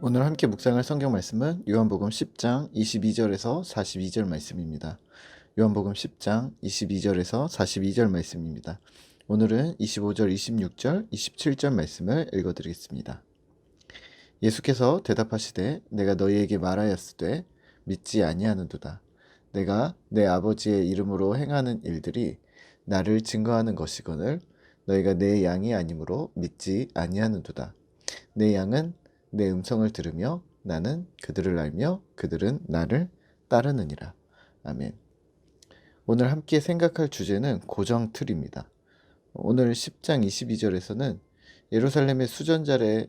오늘 함께 묵상할 성경 말씀은 요한복음 10장 22절에서 42절 말씀입니다. 요한복음 10장 22절에서 42절 말씀입니다. 오늘은 25절, 26절, 27절 말씀을 읽어드리겠습니다. 예수께서 대답하시되 내가 너희에게 말하였으되 믿지 아니하는도다. 내가 내 아버지의 이름으로 행하는 일들이 나를 증거하는 것이거늘 너희가 내 양이 아니므로 믿지 아니하는도다. 내 양은 내 음성을 들으며 나는 그들을 알며 그들은 나를 따르느니라. 아멘. 오늘 함께 생각할 주제는 고정 틀입니다. 오늘 10장 22절에서는 예루살렘의 수전절에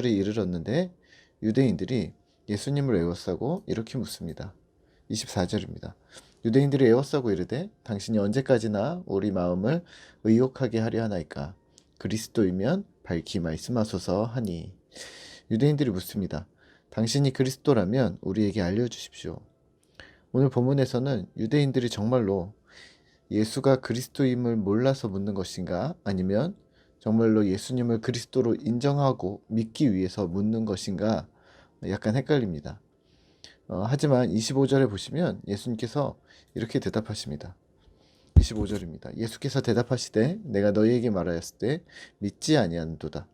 이르렀는데 유대인들이 예수님을 에워싸고 이렇게 묻습니다. 24절입니다. 유대인들이 에워싸고 이르되 당신이 언제까지나 우리 마음을 의혹하게 하려 하나이까? 그리스도이면 밝히 말씀하소서 하니. 유대인들이 묻습니다. 당신이 그리스도라면 우리에게 알려주십시오. 오늘 본문에서는 유대인들이 정말로 예수가 그리스도임을 몰라서 묻는 것인가, 아니면 정말로 예수님을 그리스도로 인정하고 믿기 위해서 묻는 것인가 약간 헷갈립니다. 하지만 25절에 보시면 예수님께서 이렇게 대답하십니다. 25절입니다. 예수께서 대답하시되 내가 너희에게 말하였을 때 믿지 아니하는도다.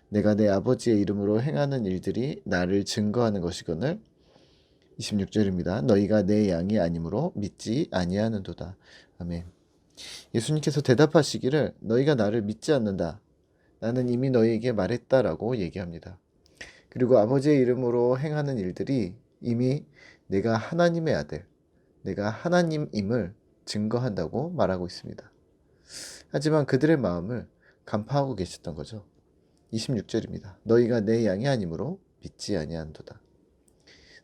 내가 내 아버지의 이름으로 행하는 일들이 나를 증거하는 것이거늘. 26절입니다. 너희가 내 양이 아니므로 믿지 아니하는도다. 아멘. 예수님께서 대답하시기를 너희가 나를 믿지 않는다. 나는 이미 너희에게 말했다라고 얘기합니다. 그리고 아버지의 이름으로 행하는 일들이 이미 내가 하나님의 아들, 내가 하나님임을 증거한다고 말하고 있습니다. 하지만 그들의 마음을 간파하고 계셨던 거죠. 26절입니다. 너희가 내 양이 아니므로 믿지 아니한도다.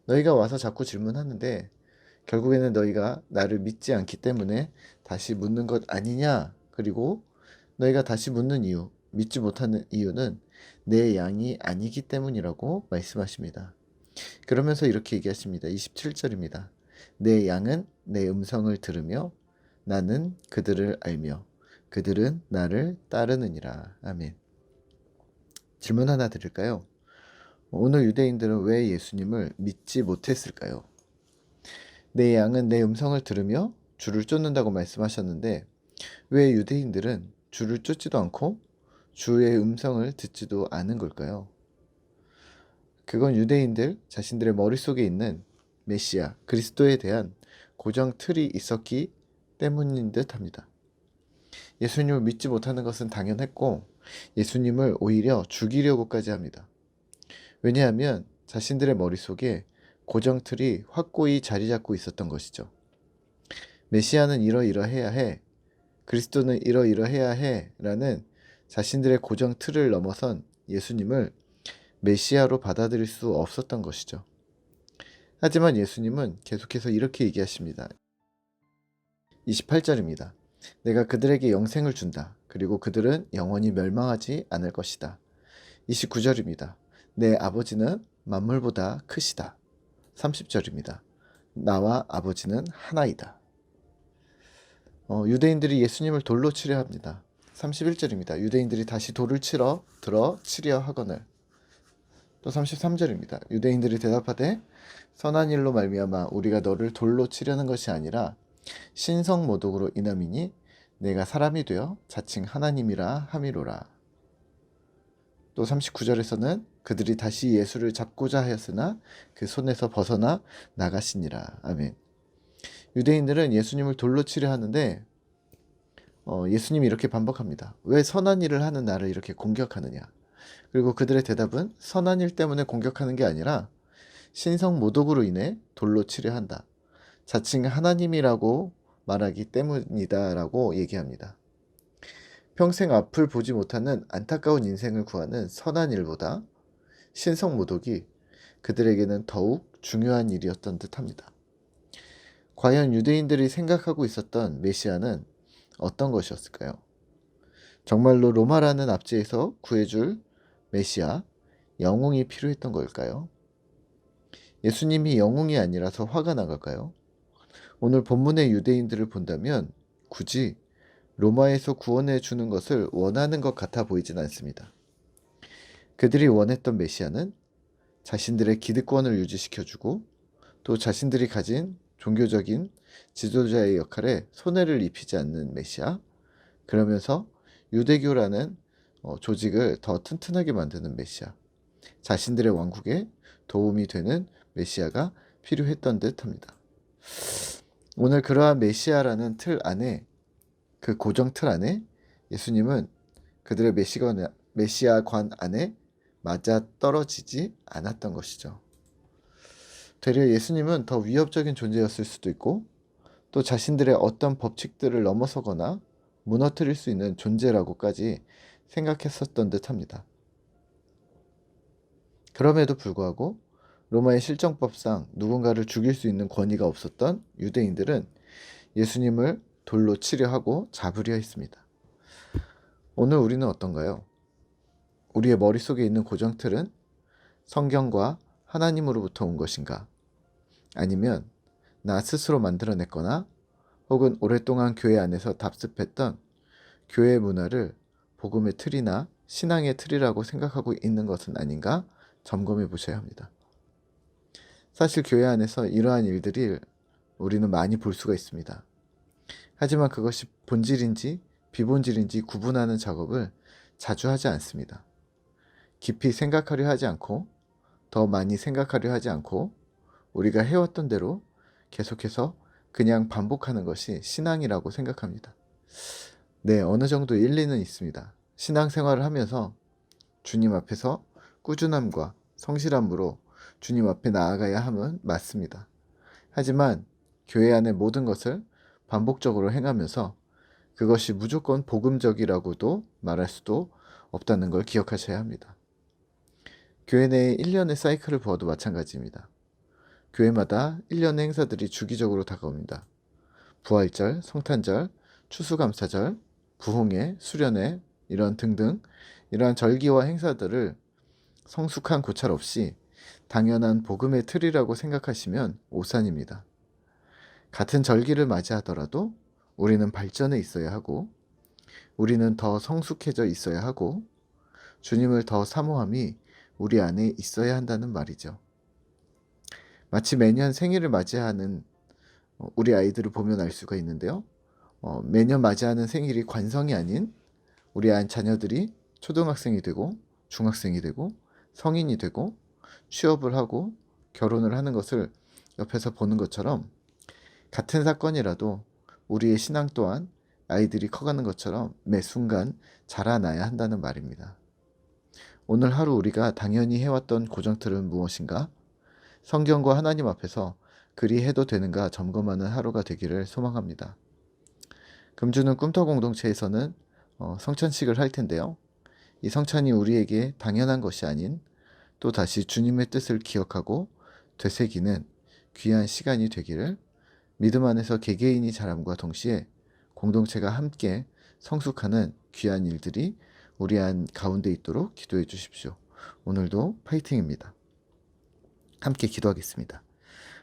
너희가 와서 자꾸 질문하는데 결국에는 너희가 나를 믿지 않기 때문에 다시 묻는 것 아니냐? 그리고 너희가 다시 묻는 이유, 믿지 못하는 이유는 내 양이 아니기 때문이라고 말씀하십니다. 그러면서 이렇게 얘기하십니다. 27절입니다. 내 양은 내 음성을 들으며 나는 그들을 알며 그들은 나를 따르느니라. 아멘. 질문 하나 드릴까요? 오늘 유대인들은 왜 예수님을 믿지 못했을까요? 내 양은 내 음성을 들으며 주를 쫓는다고 말씀하셨는데 왜 유대인들은 주를 쫓지도 않고 주의 음성을 듣지도 않은 걸까요? 그건 유대인들 자신들의 머릿속에 있는 메시아, 그리스도에 대한 고정 틀이 있었기 때문인 듯 합니다. 예수님을 믿지 못하는 것은 당연했고 예수님을 오히려 죽이려고까지 합니다. 왜냐하면 자신들의 머릿속에 고정 틀이 확고히 자리 잡고 있었던 것이죠. 메시아는 이러이러해야 해, 그리스도는 이러이러해야 해 라는 자신들의 고정 틀을 넘어선 예수님을 메시아로 받아들일 수 없었던 것이죠. 하지만 예수님은 계속해서 이렇게 얘기하십니다. 28절입니다. 내가 그들에게 영생을 준다. 그리고 그들은 영원히 멸망하지 않을 것이다. 29절입니다. 내 아버지는 만물보다 크시다. 30절입니다. 나와 아버지는 하나이다. 유대인들이 예수님을 돌로 치려 합니다. 31절입니다. 유대인들이 다시 돌을 들어 치려 하거늘. 또 33절입니다. 유대인들이 대답하되 선한 일로 말미암아 우리가 너를 돌로 치려는 것이 아니라 신성모독으로 인함이니 내가 사람이 되어 자칭 하나님이라 함이로라. 또 39절에서는 그들이 다시 예수를 잡고자 하였으나 그 손에서 벗어나 나가시니라. 아멘. 유대인들은 예수님을 돌로 치려 하는데 예수님이 이렇게 반복합니다. 왜 선한 일을 하는 나를 이렇게 공격하느냐? 그리고 그들의 대답은 선한 일 때문에 공격하는 게 아니라 신성 모독으로 인해 돌로 치려 한다. 자칭 하나님이라고 말하기 때문이다 라고 얘기합니다. 평생 앞을 보지 못하는 안타까운 인생을 구하는 선한 일보다 신성 모독이 그들에게는 더욱 중요한 일이었던 듯합니다. 과연 유대인들이 생각하고 있었던 메시아는 어떤 것이었을까요? 정말로 로마라는 압제에서 구해줄 메시아, 영웅이 필요했던 걸까요? 예수님이 영웅이 아니라서 화가 난 걸까요? 오늘 본문의 유대인들을 본다면 굳이 로마에서 구원해 주는 것을 원하는 것 같아 보이진 않습니다. 그들이 원했던 메시아는 자신들의 기득권을 유지시켜주고 또 자신들이 가진 종교적인 지도자의 역할에 손해를 입히지 않는 메시아, 그러면서 유대교라는 조직을 더 튼튼하게 만드는 메시아, 자신들의 왕국에 도움이 되는 메시아가 필요했던 듯합니다. 오늘 그러한 메시아라는 틀 안에, 그 고정 틀 안에 예수님은 그들의 메시아관 안에 맞아 떨어지지 않았던 것이죠. 되려 예수님은 더 위협적인 존재였을 수도 있고 또 자신들의 어떤 법칙들을 넘어서거나 무너뜨릴 수 있는 존재라고까지 생각했었던 듯합니다. 그럼에도 불구하고 로마의 실정법상 누군가를 죽일 수 있는 권위가 없었던 유대인들은 예수님을 돌로 치려 하고 잡으려 했습니다. 오늘 우리는 어떤가요? 우리의 머릿속에 있는 고정틀은 성경과 하나님으로부터 온 것인가? 아니면 나 스스로 만들어냈거나 혹은 오랫동안 교회 안에서 답습했던 교회 문화를 복음의 틀이나 신앙의 틀이라고 생각하고 있는 것은 아닌가 점검해 보셔야 합니다. 사실 교회 안에서 이러한 일들을 우리는 많이 볼 수가 있습니다. 하지만 그것이 본질인지 비본질인지 구분하는 작업을 자주 하지 않습니다. 깊이 생각하려 하지 않고 더 많이 생각하려 하지 않고 우리가 해왔던 대로 계속해서 그냥 반복하는 것이 신앙이라고 생각합니다. 네, 어느 정도 일리는 있습니다. 신앙생활을 하면서 주님 앞에서 꾸준함과 성실함으로 주님 앞에 나아가야 함은 맞습니다. 하지만 교회 안의 모든 것을 반복적으로 행하면서 그것이 무조건 복음적이라고도 말할 수도 없다는 걸 기억하셔야 합니다. 교회 내의 1년의 사이클을 보아도 마찬가지입니다. 교회마다 1년의 행사들이 주기적으로 다가옵니다. 부활절, 성탄절, 추수감사절, 부흥회, 수련회 이런 등등 이러한 절기와 행사들을 성숙한 고찰 없이 당연한 복음의 틀이라고 생각하시면 오산입니다. 같은 절기를 맞이하더라도 우리는 발전해 있어야 하고 우리는 더 성숙해져 있어야 하고 주님을 더 사모함이 우리 안에 있어야 한다는 말이죠. 마치 매년 생일을 맞이하는 우리 아이들을 보면 알 수가 있는데요. 매년 맞이하는 생일이 관성이 아닌 우리 자녀들이 초등학생이 되고 중학생이 되고 성인이 되고 취업을 하고 결혼을 하는 것을 옆에서 보는 것처럼 같은 사건이라도 우리의 신앙 또한 아이들이 커가는 것처럼 매 순간 자라나야 한다는 말입니다. 오늘 하루 우리가 당연히 해왔던 고정틀은 무엇인가? 성경과 하나님 앞에서 그리 해도 되는가 점검하는 하루가 되기를 소망합니다. 금주는 꿈터 공동체에서는 성찬식을 할 텐데요. 이 성찬이 우리에게 당연한 것이 아닌 또 다시 주님의 뜻을 기억하고 되새기는 귀한 시간이 되기를 믿음 안에서 개개인이 자람과 동시에 공동체가 함께 성숙하는 귀한 일들이 우리 가운데 있도록 기도해 주십시오. 오늘도 파이팅입니다. 함께 기도하겠습니다.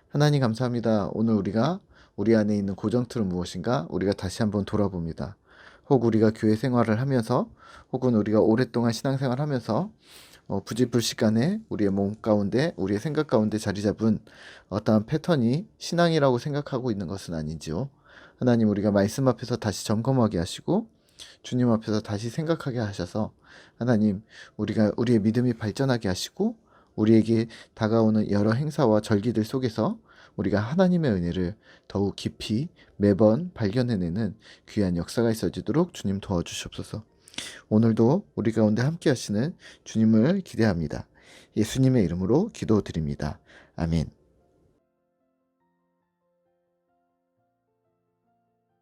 하나님 감사합니다. 오늘 우리가 우리 안에 있는 고정틀은 무엇인가 우리가 다시 한번 돌아봅니다. 혹 우리가 교회 생활을 하면서 혹은 우리가 오랫동안 신앙생활을 하면서 부지불식간에 우리의 몸 가운데 우리의 생각 가운데 자리 잡은 어떠한 패턴이 신앙이라고 생각하고 있는 것은 아닌지요. 하나님 우리가 말씀 앞에서 다시 점검하게 하시고 주님 앞에서 다시 생각하게 하셔서 하나님 우리가 우리의 믿음이 발전하게 하시고 우리에게 다가오는 여러 행사와 절기들 속에서 우리가 하나님의 은혜를 더욱 깊이 매번 발견해내는 귀한 역사가 있어지도록 주님 도와주시옵소서. 오늘도 우리 가운데 함께 하시는 주님을 기대합니다. 예수님의 이름으로 기도드립니다. 아멘.